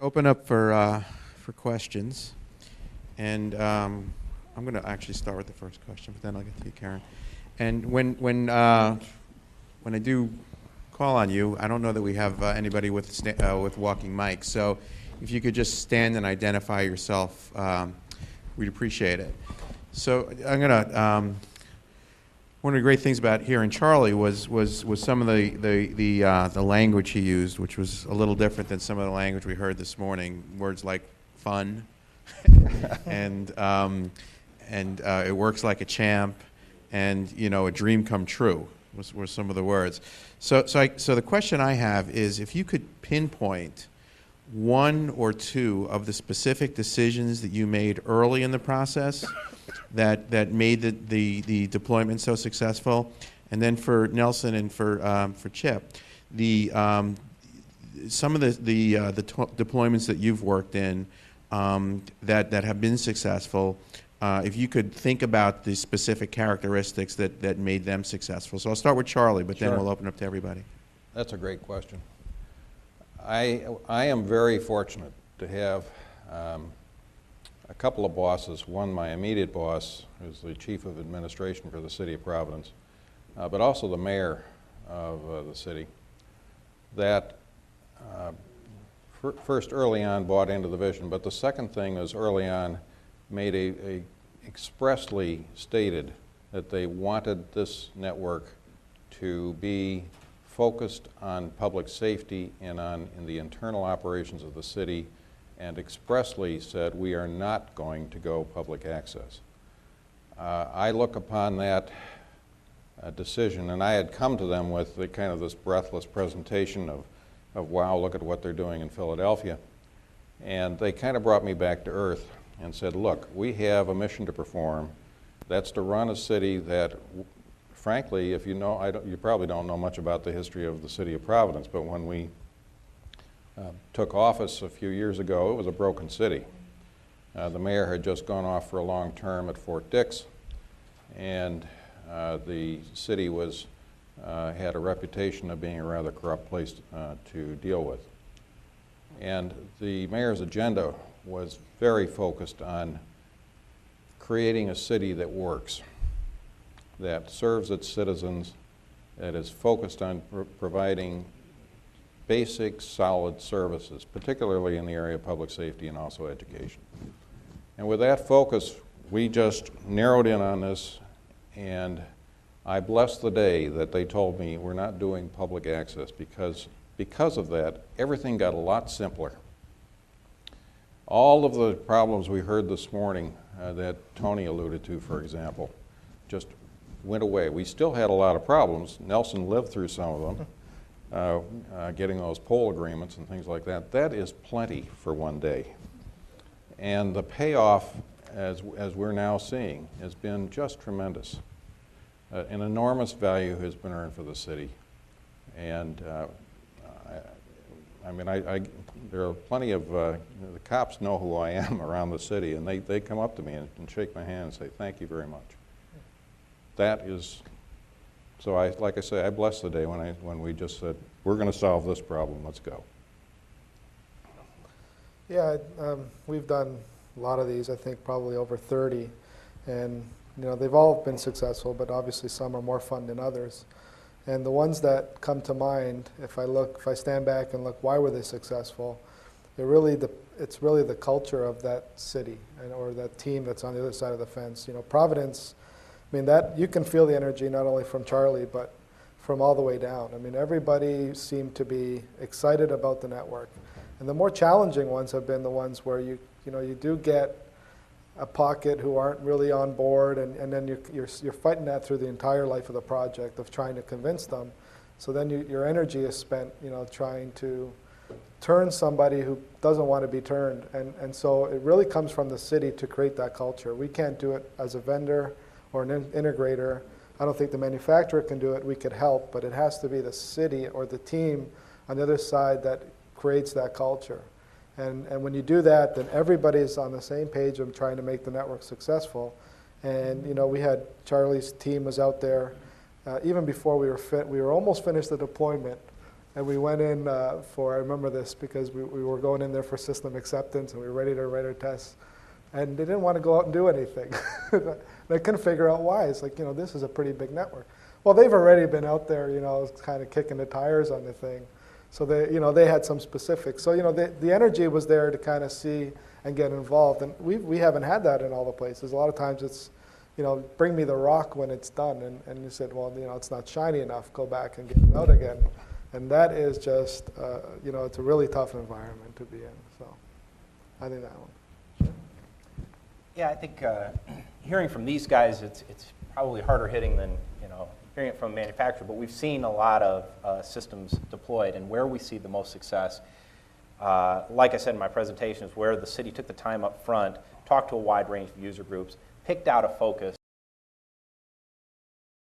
Open up for questions, and I'm going to actually start with the first question, but then I'll get to you, Karen. And when I do call on you, I don't know that we have anybody with walking mics. So if you could just stand and identify yourself, we'd appreciate it. So I'm going to. One of the great things about hearing Charlie was some of the language he used, which was a little different than some of the language we heard this morning. Words like fun, and it works like a champ, and a dream come true were some of the words. So the question I have is, if you could pinpoint one or two of the specific decisions that you made early in the process that made the deployment so successful, and then for Nelson and for Chip, some of the deployments that you've worked in that have been successful, if you could think about the specific characteristics that made them successful. So I'll start with Charlie, but then we'll open up to everybody. That's a great question. I am very fortunate to have a couple of bosses. One, my immediate boss, who's the chief of administration for the city of Providence, but also the mayor of the city, that first early on bought into the vision, but the second thing is early on made a expressly stated that they wanted this network to be focused on public safety and in the internal operations of the city, and expressly said, we are not going to go public access. I look upon that decision, and I had come to them with kind of this breathless presentation of wow, look at what they're doing in Philadelphia. And they kind of brought me back to earth and said, look, we have a mission to perform. That's to run a city that, frankly, if you know, you probably don't know much about the history of the city of Providence, but when we took office a few years ago, it was a broken city. The mayor had just gone off for a long term at Fort Dix, and the city had a reputation of being a rather corrupt place to deal with. And the mayor's agenda was very focused on creating a city that works, that serves its citizens, that is focused on providing basic, solid services, particularly in the area of public safety and also education. And with that focus, we just narrowed in on this, and I bless the day that they told me we're not doing public access, because of that, everything got a lot simpler. All of the problems we heard this morning that Tony alluded to, for example, just went away. We still had a lot of problems. Nelson lived through some of them, getting those poll agreements and things like that. That is plenty for one day. And the payoff, as we're now seeing, has been just tremendous. An enormous value has been earned for the city. And there are plenty of, the cops know who I am around the city, and they come up to me and shake my hand and say, thank you very much. That is, so like I say, I bless the day when we just said, we're going to solve this problem, let's go. Yeah, we've done a lot of these, I think probably over 30, and they've all been successful, but obviously some are more fun than others. And the ones that come to mind, if I stand back and look, why were they successful? It's really the culture of that city or that team that's on the other side of the fence. Providence, that you can feel the energy not only from Charlie, but from all the way down. Everybody seemed to be excited about the network. And the more challenging ones have been the ones where you do get a pocket who aren't really on board, and then you're fighting that through the entire life of the project of trying to convince them. So then your energy is spent, trying to turn somebody who doesn't want to be turned. And so it really comes from the city to create that culture. We can't do it as a vendor or an integrator. I don't think the manufacturer can do it. We could help, but it has to be the city or the team on the other side that creates that culture. And when you do that, then everybody's on the same page of trying to make the network successful. And we had Charlie's team was out there even before we were almost finished the deployment, And we went in I remember this because we were going in there for system acceptance and we were ready to write our tests. And they didn't want to go out and do anything. They couldn't figure out why. It's like, this is a pretty big network. Well, they've already been out there, kind of kicking the tires on the thing. So they had some specifics. So, the energy was there to kind of see and get involved. And we haven't had that in all the places. A lot of times it's, bring me the rock when it's done. And you said, well, it's not shiny enough. Go back and get it out again. And that is just, it's a really tough environment to be in. So I think that one. Yeah, I think hearing from these guys, it's probably harder hitting than hearing it from a manufacturer. But we've seen a lot of systems deployed, and where we see the most success, like I said in my presentation, is where the city took the time up front, talked to a wide range of user groups, picked out a focus,